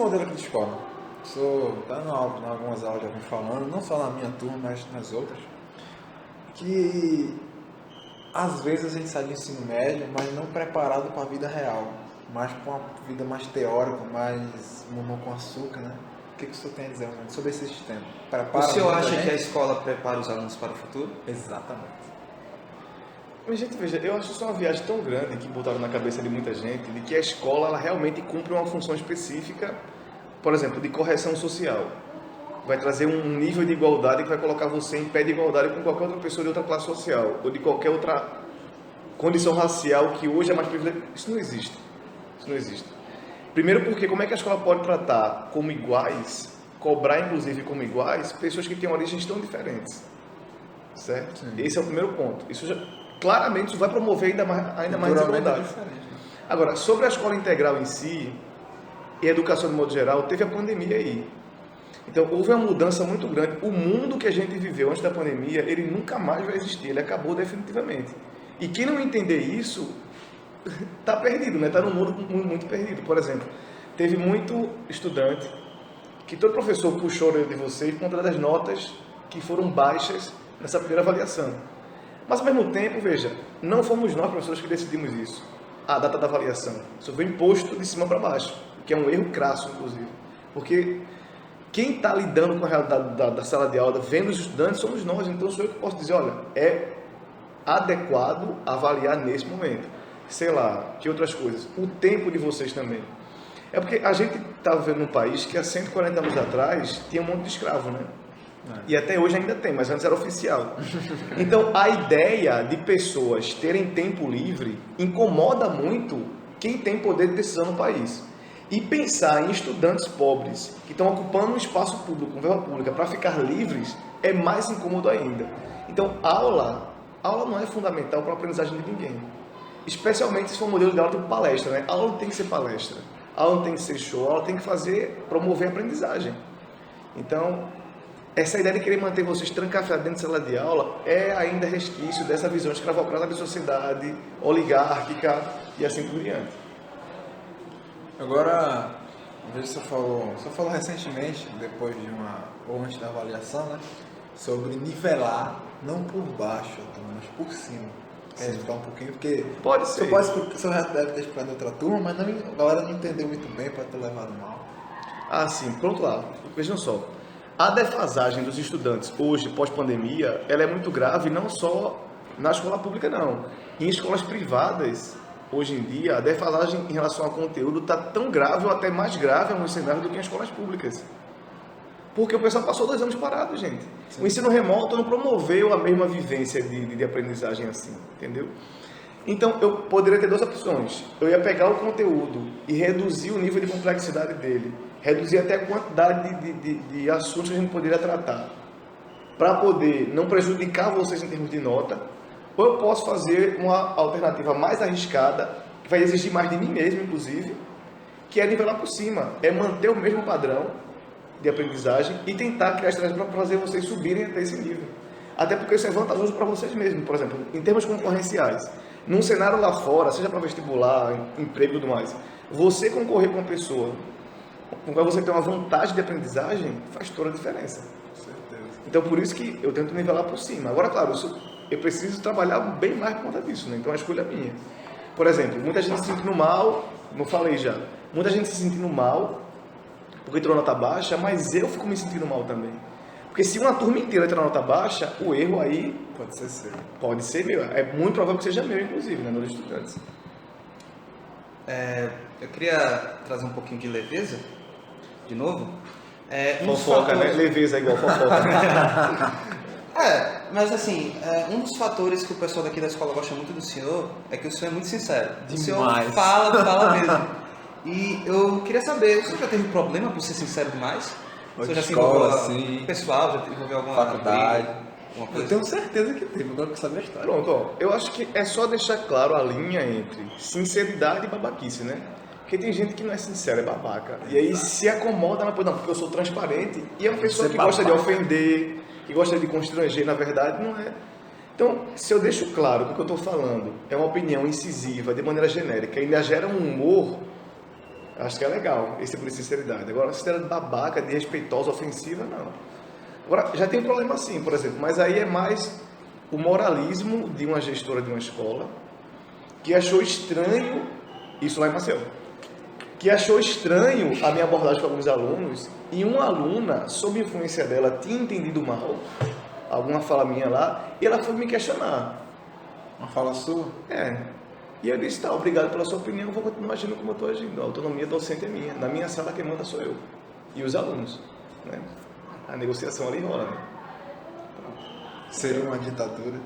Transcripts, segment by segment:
modelo aqui de escola. Estou dando em algumas aulas, já vim falando, não só na minha turma, mas nas outras, que às vezes a gente sai do ensino médio, mas não preparado para a vida real, mas para uma vida mais teórica, mais mamão com açúcar, né? O que o senhor tem a dizer sobre esse sistema? O senhor acha que a escola prepara os alunos para o futuro? Exatamente. Mas, gente, veja, eu acho isso uma viagem tão grande que botaram na cabeça de muita gente, de que a escola ela realmente cumpre uma função específica, por exemplo, de correção social. Vai trazer um nível de igualdade que vai colocar você em pé de igualdade com qualquer outra pessoa de outra classe social, ou de qualquer outra condição racial que hoje é mais privilegiada. Isso não existe. Isso não existe. Primeiro porque como é que a escola pode tratar como iguais, cobrar inclusive como iguais, pessoas que têm origens tão diferentes? Certo? Sim. Esse é o primeiro ponto. Isso já, claramente isso vai promover ainda mais desigualdade. Agora, sobre a escola integral em si, e a educação de modo geral, teve a pandemia aí. Então, houve uma mudança muito grande. O mundo que a gente viveu antes da pandemia, ele nunca mais vai existir, ele acabou definitivamente. E quem não entender isso, está perdido, né? Está num mundo muito perdido. Por exemplo, teve muito estudante que todo professor puxou a orelha de vocês por conta das notas que foram baixas nessa primeira avaliação. Mas, ao mesmo tempo, veja, não fomos nós, professores, que decidimos isso. A data da avaliação. Isso foi imposto de cima para baixo, que é um erro crasso, inclusive. Porque quem está lidando com a realidade da sala de aula, vendo os estudantes, somos nós. Então, sou eu que posso dizer, olha, é adequado avaliar nesse momento. Sei lá, que outras coisas. O tempo de vocês também. É porque a gente está vivendo num país que há 140 anos atrás tinha um monte de escravo, né? E até hoje ainda tem, mas antes era oficial. Então, a ideia de pessoas terem tempo livre incomoda muito quem tem poder de decisão no país. E pensar em estudantes pobres que estão ocupando um espaço público, uma verba pública, para ficar livres, é mais incômodo ainda. Então, aula não é fundamental para a aprendizagem de ninguém. Especialmente se for um modelo de aula tipo palestra, né? A aula não tem que ser palestra, a aula não tem que ser show, a aula tem que promover a aprendizagem. Então, essa ideia de querer manter vocês trancafiados dentro de sala de aula é ainda resquício dessa visão escravocrata da sociedade, oligárquica e assim por diante. Agora, veja se você falou recentemente, depois de ou antes da avaliação, né, sobre nivelar, não por baixo, mas por cima. Quer explicar um pouquinho? Porque pode ser. O senhor já deve ter explicado em outra turma, mas a galera não entendeu muito bem, pode ter levado mal. Ah, sim, pronto lá. Vejam só. A defasagem dos estudantes hoje, pós-pandemia, ela é muito grave, não só na escola pública, não. Em escolas privadas, hoje em dia, a defasagem em relação ao conteúdo está tão grave ou até mais grave em alguns cenários do que em escolas públicas. Porque o pessoal passou 2 anos parado, gente. Sim. O ensino remoto não promoveu a mesma vivência de aprendizagem assim, entendeu? Então, eu poderia ter 2 opções. Eu ia pegar o conteúdo e reduzir o nível de complexidade dele, reduzir até a quantidade de assuntos que a gente poderia tratar, para poder não prejudicar vocês em termos de nota, ou eu posso fazer uma alternativa mais arriscada, que vai exigir mais de mim mesmo, inclusive, que é nivelar por cima, é manter o mesmo padrão de aprendizagem e tentar criar estratégias para fazer vocês subirem até esse nível. Até porque isso é vantajoso para vocês mesmos, por exemplo, em termos concorrenciais. Num cenário lá fora, seja para vestibular, emprego e tudo mais, você concorrer com uma pessoa com qual você tem uma vantagem de aprendizagem, faz toda a diferença. Certeza. Então, por isso que eu tento nivelar por cima. Agora, claro, eu preciso trabalhar bem mais por conta disso, né? Então, a escolha é minha. Por exemplo, muita gente se sentindo mal, não falei já, muita gente se sentindo mal porque tirou nota baixa, mas eu fico me sentindo mal também. Porque se uma turma inteira tirar nota baixa, o erro aí pode ser seu. Pode ser meu. É muito provável que seja meu, inclusive, né, nos estudantes. Eu queria trazer um pouquinho de leveza, de novo. Fofoca, né? Leveza é igual fofoca. Mas assim, um dos fatores que o pessoal daqui da escola gosta muito do senhor é que o senhor é muito sincero. Demais. O senhor fala mesmo. E eu queria saber, o senhor já teve problema por ser sincero demais? O senhor já se envolveu assim, pessoal, já envolveu alguma faculdade? Alguma coisa? Eu tenho certeza que teve, agora que saber a história. Pronto, ó. Eu acho que é só deixar claro a linha entre sinceridade e babaquice, né? Porque tem gente que não é sincera, é babaca. E aí se acomoda na coisa, não, porque eu sou transparente. E é uma pessoa que gosta de ofender, que gosta de constranger, na verdade, não é. Então, se eu deixo claro que o que eu estou falando é uma opinião incisiva, de maneira genérica, e ainda gera um humor, Acho que é legal esse tipo de sinceridade. Agora, sinceridade babaca, desrespeitosa, ofensiva, não. Agora, já tem um problema assim, por exemplo, mas aí é mais o moralismo de uma gestora de uma escola que achou estranho, isso lá em Maceió, que achou estranho a minha abordagem com alguns alunos e uma aluna, sob influência dela, tinha entendido mal alguma fala minha lá e ela foi me questionar. Uma fala sua? É. E eu disse, tá, obrigado pela sua opinião, eu vou continuar agindo como eu estou agindo. A autonomia docente é minha. Na minha sala quem manda sou eu. E os alunos. Né? A negociação ali rola, né? Seria uma ditadura?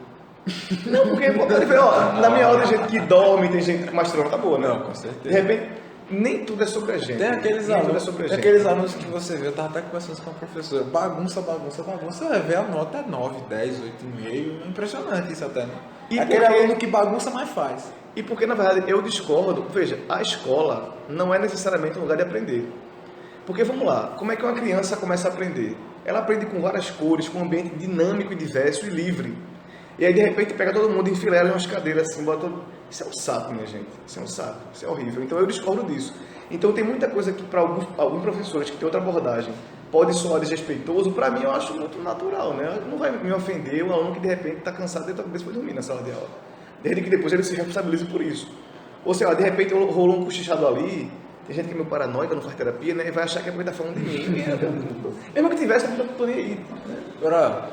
Não, porque na minha aula tem gente que dorme, tem gente que mais tá boa, né? Não, com certeza. De repente, nem tudo é sobre a gente. Tem aqueles nem alunos, tudo é sobre a tem gente. aqueles alunos que você vê, eu tava até conversando com a professora, bagunça, você vai ver a nota é 9, 10, 8,5, é impressionante isso até, né? E aquele porque... aluno que bagunça, mas faz. E porque, na verdade, eu discordo, veja, a escola não é necessariamente um lugar de aprender. Porque, vamos lá, como é que uma criança começa a aprender? Ela aprende com várias cores, com um ambiente dinâmico e diverso e livre. E aí, de repente, pega todo mundo, enfila ela em umas cadeiras assim, bota todo... Isso é um saco, minha gente. Isso é um saco. Isso é horrível. Então, eu discordo disso. Então, tem muita coisa que, para alguns professores que têm outra abordagem, pode soar desrespeitoso. Para mim, eu acho muito natural, né? Não vai me ofender um aluno que, de repente, está cansado e talvez foi dormir na sala de aula. Desde que depois ele se responsabilize por isso. Ou sei lá, de repente rolou um cochichado ali, tem gente que é meio paranoica, não faz terapia, né? E vai achar que é porque tá falando de mim. Mesmo que tivesse, eu não tô nem aí. Agora,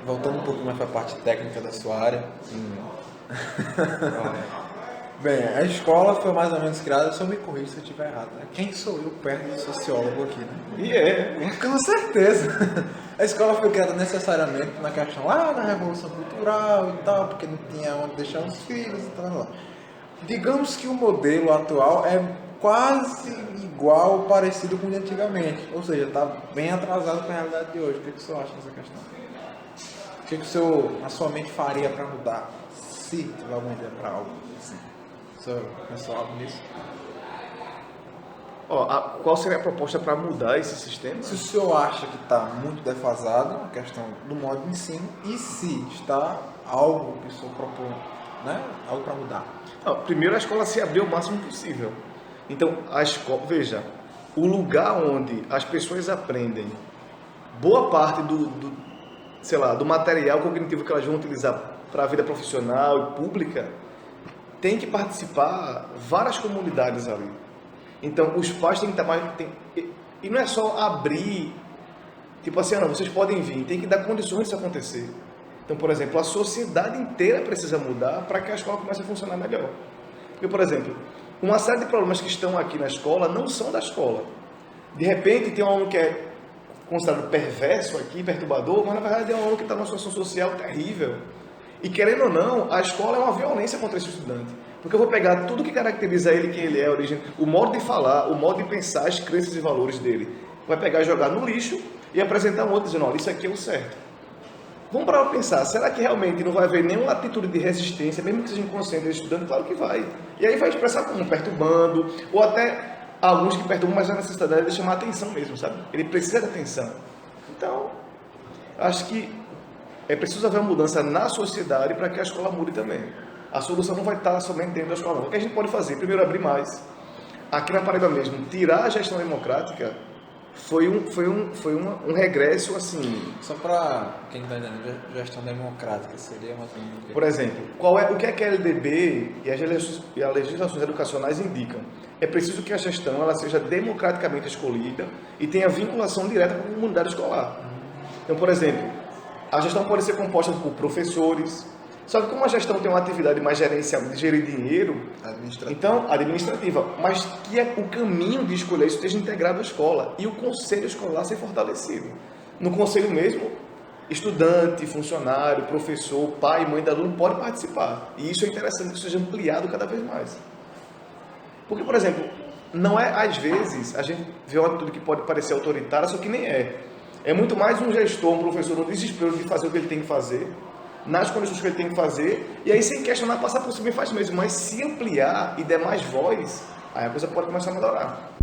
voltando um pouco mais para a parte técnica da sua área. Bem, a escola foi mais ou menos criada, só me corrija se eu estiver errado, né? Quem sou eu perto do sociólogo aqui, né? E é. Com certeza. A escola foi criada necessariamente na questão lá da Revolução Cultural e tal, porque não tinha onde deixar os filhos e tal. Lá. Digamos que o modelo atual é quase igual, parecido com o de antigamente. Ou seja, está bem atrasado com a realidade de hoje. O que o senhor acha dessa questão? O que o senhor, a sua mente faria para mudar? Se tiver alguma ideia para algo assim. O senhor pensou algo nisso? Qual seria a proposta para mudar esse sistema? Se o senhor acha que está muito defasado a questão do modo de ensino e se está algo que o senhor propõe, né? Algo para mudar. Não, primeiro a escola se abrir o máximo possível. Então, a escola, veja, o lugar onde as pessoas aprendem boa parte do material cognitivo que elas vão utilizar para a vida profissional e pública, tem que participar várias comunidades ali. Então, os pais têm que estar mais... E não é só abrir, tipo assim, não, vocês podem vir, tem que dar condições disso acontecer. Então, por exemplo, a sociedade inteira precisa mudar para que a escola comece a funcionar melhor. Porque, por exemplo, uma série de problemas que estão aqui na escola não são da escola. De repente, tem um aluno que é considerado perverso aqui, perturbador, mas na verdade é um aluno que está numa situação social terrível. E querendo ou não, a escola é uma violência contra esse estudante. Porque eu vou pegar tudo que caracteriza ele, quem ele é, a origem, o modo de falar, o modo de pensar, as crenças e valores dele. Vai pegar e jogar no lixo e apresentar um outro dizendo, olha, isso aqui é o certo. Vamos para pensar, será que realmente não vai haver nenhuma atitude de resistência, mesmo que seja inconsciente do estudante? Claro que vai. E aí vai expressar como perturbando, ou até alguns que perturbam, mas a necessidade é de chamar a atenção mesmo, sabe? Ele precisa de atenção. Então, acho que é preciso haver uma mudança na sociedade para que a escola mude também. A solução não vai estar somente dentro da escola, não. O que a gente pode fazer? Primeiro, abrir mais. Aqui na Paraíba mesmo, tirar a gestão democrática foi um regresso assim. Só para quem está entendendo, gestão democrática seria mais ou menos. Por exemplo, o que é que a LDB e as legislações educacionais indicam? É preciso que a gestão ela seja democraticamente escolhida e tenha vinculação direta com a comunidade escolar. Então, por exemplo, a gestão pode ser composta por professores. Só que como a gestão tem uma atividade mais gerencial, de gerir dinheiro, então, administrativa, mas que o caminho de escolher isso esteja integrado à escola e o conselho escolar ser fortalecido. No conselho mesmo, estudante, funcionário, professor, pai, mãe do aluno pode participar. E isso é interessante que isso seja ampliado cada vez mais. Porque, por exemplo, não é, às vezes, a gente vê uma atitude que pode parecer autoritária, só que nem é. É muito mais um gestor, um professor, no desespero de fazer o que ele tem que fazer, nas condições que ele tem que fazer, e aí sem questionar, passar por cima e faz mesmo. Mas se ampliar e der mais voz, aí a coisa pode começar a melhorar.